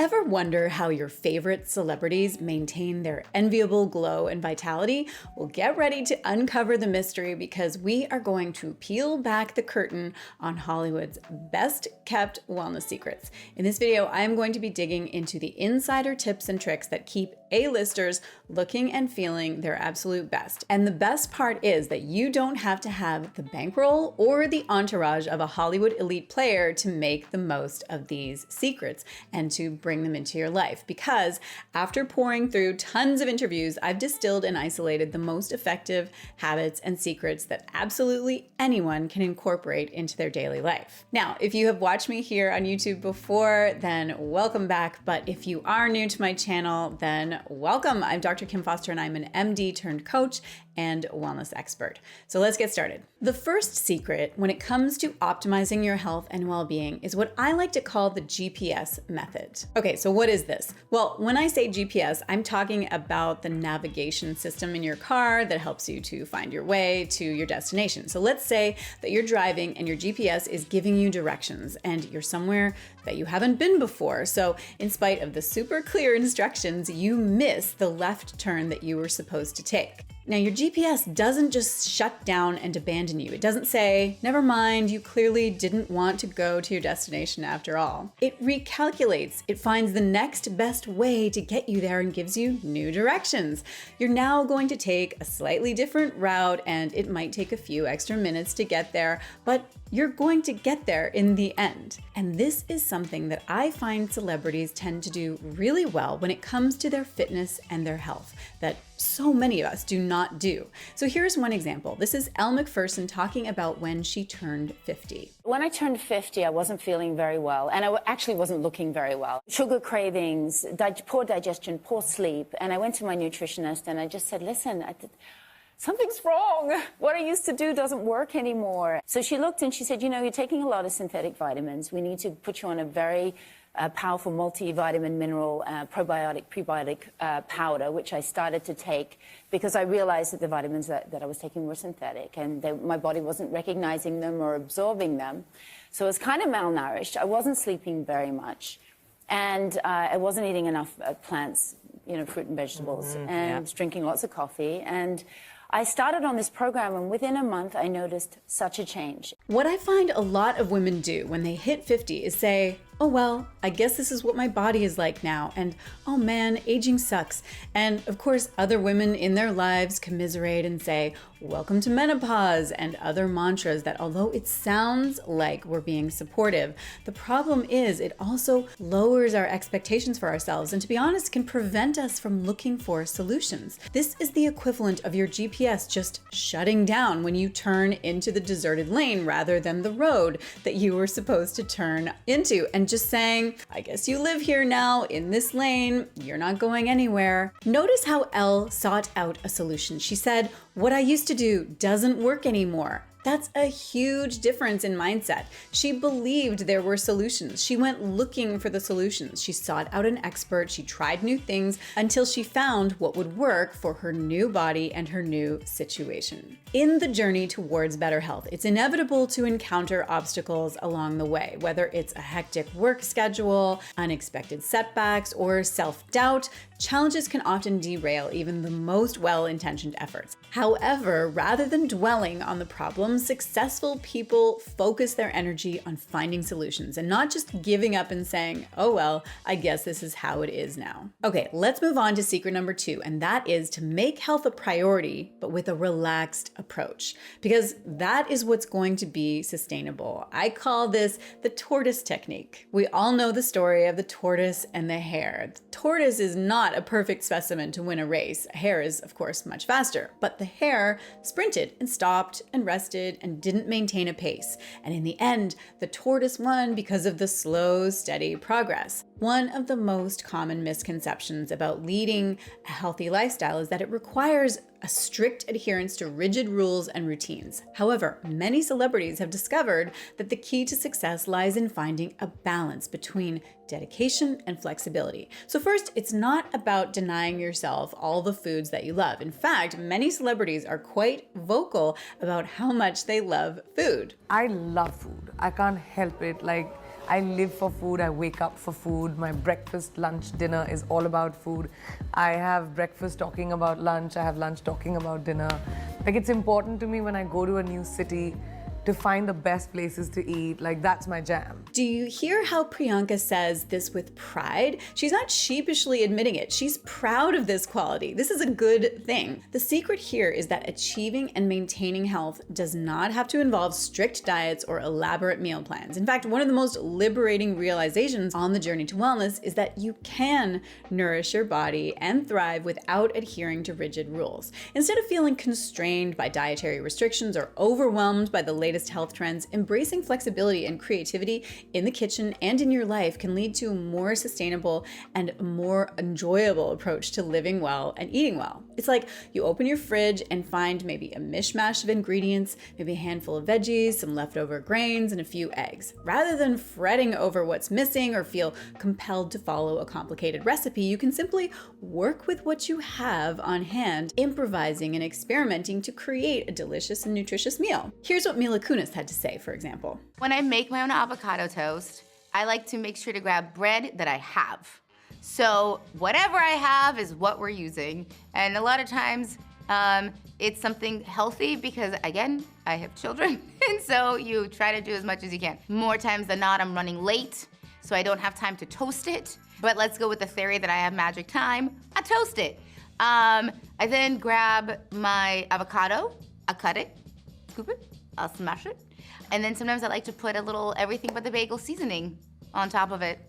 Ever wonder how your favorite celebrities maintain their enviable glow and vitality? Well, get ready to uncover the mystery because we are going to peel back the curtain on Hollywood's best kept wellness secrets. In this video, I am going to be digging into the insider tips and tricks that keep A-listers looking and feeling their absolute best. And the best part is that you don't have to have the bankroll or the entourage of a Hollywood elite player to make the most of these secrets and to bring them into your life. Because after pouring through tons of interviews, I've distilled and isolated the most effective habits and secrets that absolutely anyone can incorporate into their daily life. Now, if you have watched me here on YouTube before, then welcome back. But if you are new to my channel, then welcome. I'm Dr. Kim Foster and I'm an MD turned coach and wellness expert. So let's get started. The first secret when it comes to optimizing your health and well-being is what I like to call the GPS method. Okay, so what is this? Well, when I say GPS, I'm talking about the navigation system in your car that helps you to find your way to your destination. So let's say that you're driving and your GPS is giving you directions and you're somewhere that you haven't been before. So in spite of the super clear instructions, you miss the left turn that you were supposed to take. Now, your GPS doesn't just shut down and abandon you. It doesn't say, never mind, you clearly didn't want to go to your destination after all. It recalculates. It finds the next best way to get you there and gives you new directions. You're now going to take a slightly different route and it might take a few extra minutes to get there, but you're going to get there in the end. And this is something that I find celebrities tend to do really well when it comes to their fitness and their health that so many of us do not do. So here's one example. This is Elle Macpherson talking about when she turned 50. When I turned 50, I wasn't feeling very well, and I actually wasn't looking very well. Sugar cravings, poor digestion, poor sleep, and I went to my nutritionist and I just said, listen, something's wrong. What I used to do doesn't work anymore. So she looked and she said, you know, you're taking a lot of synthetic vitamins. We need to put you on a very powerful multivitamin mineral probiotic, prebiotic powder, which I started to take because I realized that the vitamins that I was taking were synthetic and my body wasn't recognizing them or absorbing them. So I was kind of malnourished. I wasn't sleeping very much. And I wasn't eating enough plants, you know, fruit and vegetables, and drinking lots of coffee. And I started on this program, and within a month, I noticed such a change. What I find a lot of women do when they hit 50 is say, oh, well, I guess this is what my body is like now. And oh man, aging sucks. And of course, other women in their lives commiserate and say, welcome to menopause, and other mantras that although it sounds like we're being supportive, the problem is it also lowers our expectations for ourselves and, to be honest, can prevent us from looking for solutions. This is the equivalent of your GPS just shutting down when you turn into the deserted lane rather than the road that you were supposed to turn into, and just saying, I guess you live here now in this lane, you're not going anywhere. Notice how Elle sought out a solution. She said, what I used to do doesn't work anymore. That's a huge difference in mindset. She believed there were solutions. She went looking for the solutions. She sought out an expert. She tried new things until she found what would work for her new body and her new situation. In the journey towards better health, it's inevitable to encounter obstacles along the way, whether it's a hectic work schedule, unexpected setbacks, or self-doubt. Challenges can often derail even the most well-intentioned efforts. However, rather than dwelling on the problem, successful people focus their energy on finding solutions and not just giving up and saying, oh well, I guess this is how it is now. Okay, let's move on to secret number 2, and that is to make health a priority, but with a relaxed approach, because that is what's going to be sustainable. I call this the Tortoise Technique. We all know the story of the tortoise and the hare. The tortoise is not a perfect specimen to win a race. A hare is, of course, much faster, but the hare sprinted and stopped and rested and didn't maintain a pace. And in the end, the tortoise won because of the slow, steady progress. One of the most common misconceptions about leading a healthy lifestyle is that it requires a strict adherence to rigid rules and routines. However, many celebrities have discovered that the key to success lies in finding a balance between dedication and flexibility. So first, it's not about denying yourself all the foods that you love. In fact, many celebrities are quite vocal about how much they love food. I love food. I can't help it. Like, I live for food, I wake up for food. My breakfast, lunch, dinner is all about food. I have breakfast talking about lunch, I have lunch talking about dinner. Like, it's important to me when I go to a new city to find the best places to eat. Like, that's my jam. Do you hear how Priyanka says this with pride? She's not sheepishly admitting it. She's proud of this quality. This is a good thing. The secret here is that achieving and maintaining health does not have to involve strict diets or elaborate meal plans. In fact, one of the most liberating realizations on the journey to wellness is that you can nourish your body and thrive without adhering to rigid rules. Instead of feeling constrained by dietary restrictions or overwhelmed by the latest health trends, embracing flexibility and creativity in the kitchen and in your life can lead to a more sustainable and more enjoyable approach to living well and eating well. It's like you open your fridge and find maybe a mishmash of ingredients, maybe a handful of veggies, some leftover grains, and a few eggs. Rather than fretting over what's missing or feel compelled to follow a complicated recipe, you can simply work with what you have on hand, improvising and experimenting to create a delicious and nutritious meal. Here's what Mila Kunis had to say, for example. When I make my own avocado toast, I like to make sure to grab bread that I have. So whatever I have is what we're using. And a lot of times it's something healthy because, again, I have children. And so you try to do as much as you can. More times than not, I'm running late, so I don't have time to toast it. But let's go with the theory that I have magic time. I toast it. I then grab my avocado, I cut it, scoop it, I'll smash it. And then sometimes I like to put a little everything but the bagel seasoning on top of it.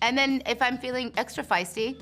And then if I'm feeling extra feisty,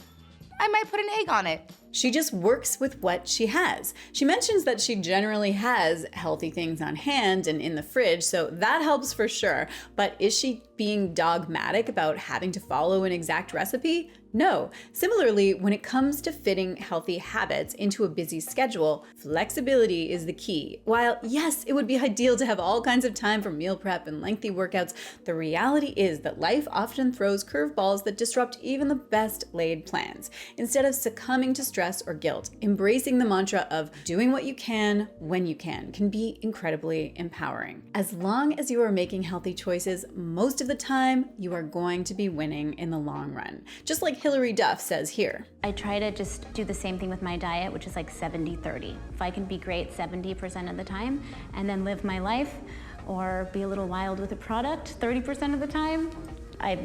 I might put an egg on it. She just works with what she has. She mentions that she generally has healthy things on hand and in the fridge, so that helps for sure. But is she being dogmatic about having to follow an exact recipe? No. Similarly, when it comes to fitting healthy habits into a busy schedule, flexibility is the key. While yes, it would be ideal to have all kinds of time for meal prep and lengthy workouts, the reality is that life often throws curveballs that disrupt even the best laid plans. Instead of succumbing to stress or guilt, embracing the mantra of doing what you can when you can be incredibly empowering. As long as you are making healthy choices, most of the time, you are going to be winning in the long run. Just like Hilary Duff says here. I try to just do the same thing with my diet, which is like 70-30. If I can be great 70% of the time and then live my life or be a little wild with a product 30% of the time, I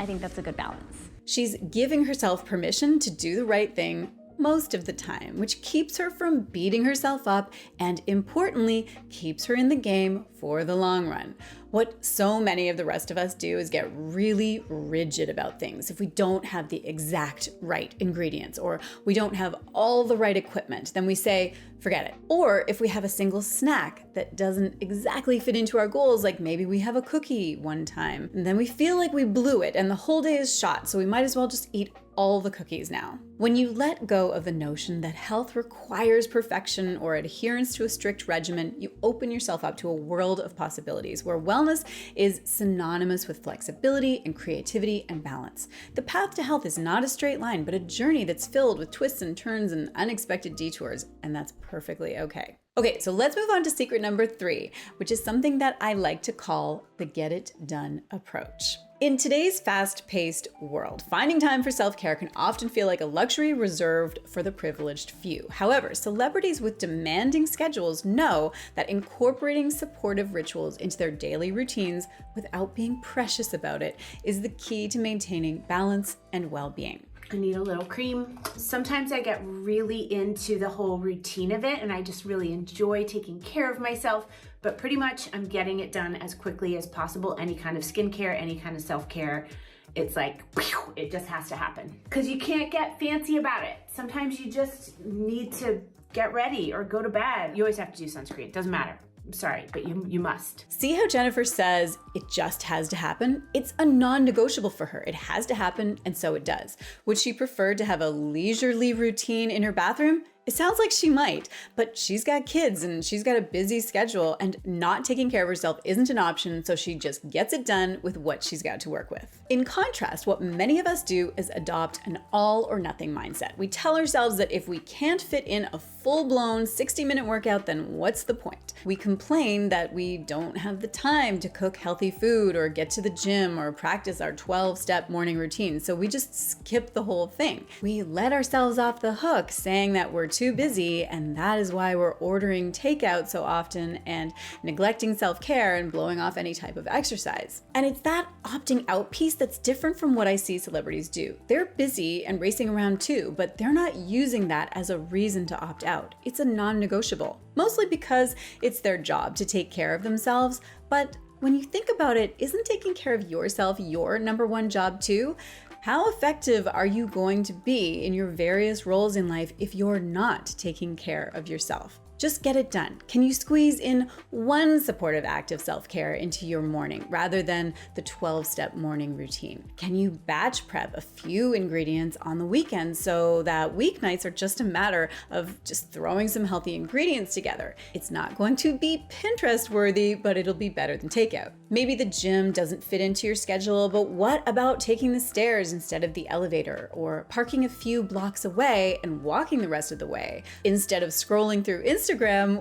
think that's a good balance. She's giving herself permission to do the right thing most of the time, which keeps her from beating herself up and, importantly, keeps her in the game for the long run. What so many of the rest of us do is get really rigid about things if we don't have the exact right ingredients or we don't have all the right equipment, then we say, forget it. Or if we have a single snack that doesn't exactly fit into our goals, like maybe we have a cookie one time, and then we feel like we blew it and the whole day is shot, so we might as well just eat all the cookies now. When you let go of the notion that health requires perfection or adherence to a strict regimen, you open yourself up to a world of possibilities where wellness is synonymous with flexibility and creativity and balance. The path to health is not a straight line, but a journey that's filled with twists and turns and unexpected detours, and that's perfectly okay. Okay, so let's move on to secret number 3, which is something that I like to call the get it done approach. In today's fast-paced world, finding time for self-care can often feel like a luxury reserved for the privileged few. However, celebrities with demanding schedules know that incorporating supportive rituals into their daily routines without being precious about it is the key to maintaining balance and well-being. I need a little cream. Sometimes I get really into the whole routine of it and I just really enjoy taking care of myself, but pretty much I'm getting it done as quickly as possible. Any kind of skincare, any kind of self-care, it's like, whew, it just has to happen. Because you can't get fancy about it. Sometimes you just need to get ready or go to bed. You always have to do sunscreen, it doesn't matter. I'm sorry, but you must. See how Jennifer says it just has to happen? It's a non-negotiable for her. It has to happen, and so it does. Would she prefer to have a leisurely routine in her bathroom? It sounds like she might, but she's got kids and she's got a busy schedule, and not taking care of herself isn't an option, so she just gets it done with what she's got to work with. In contrast, what many of us do is adopt an all or nothing mindset. We tell ourselves that if we can't fit in a full-blown 60-minute workout, then what's the point? We complain that we don't have the time to cook healthy food or get to the gym or practice our 12-step morning routine, so we just skip the whole thing. We let ourselves off the hook saying that we're too busy, and that is why we're ordering takeout so often and neglecting self-care and blowing off any type of exercise. And it's that opting out piece that's different from what I see celebrities do. They're busy and racing around too, but they're not using that as a reason to opt out. It's a non-negotiable, mostly because it's their job to take care of themselves. But when you think about it, isn't taking care of yourself your number one job too? How effective are you going to be in your various roles in life if you're not taking care of yourself? Just get it done. Can you squeeze in one supportive act of self-care into your morning rather than the 12-step morning routine? Can you batch prep a few ingredients on the weekend so that weeknights are just a matter of just throwing some healthy ingredients together? It's not going to be Pinterest worthy, but it'll be better than takeout. Maybe the gym doesn't fit into your schedule, but what about taking the stairs instead of the elevator, or parking a few blocks away and walking the rest of the way instead of scrolling through Instagram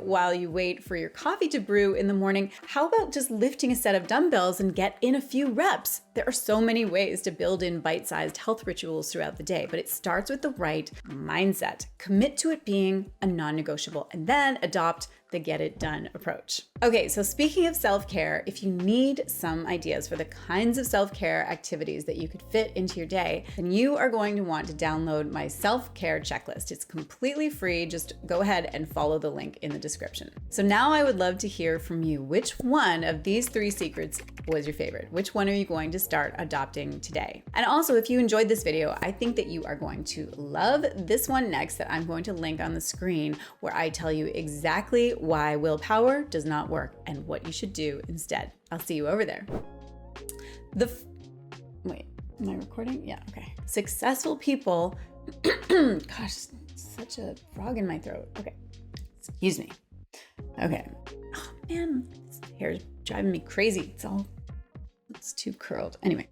while you wait for your coffee to brew in the morning? How about just lifting a set of dumbbells and get in a few reps? There are so many ways to build in bite-sized health rituals throughout the day, but it starts with the right mindset. Commit to it being a non-negotiable, and then adopt the get it done approach. Okay, so speaking of self-care, if you need some ideas for the kinds of self-care activities that you could fit into your day, then you are going to want to download my self-care checklist. It's completely free. Just go ahead and follow the link in the description. So now I would love to hear from you. Which one of these 3 secrets was your favorite? Which one are you going to start adopting today? And also, if you enjoyed this video, I think that you are going to love this one next that I'm going to link on the screen, where I tell you exactly why willpower does not work and what you should do instead. I'll see you over there. Wait, am I recording? Yeah, okay. Successful people, gosh, such a frog in my throat. Okay, excuse me. Okay, oh man, this hair's driving me crazy. It's too curled. Anyway.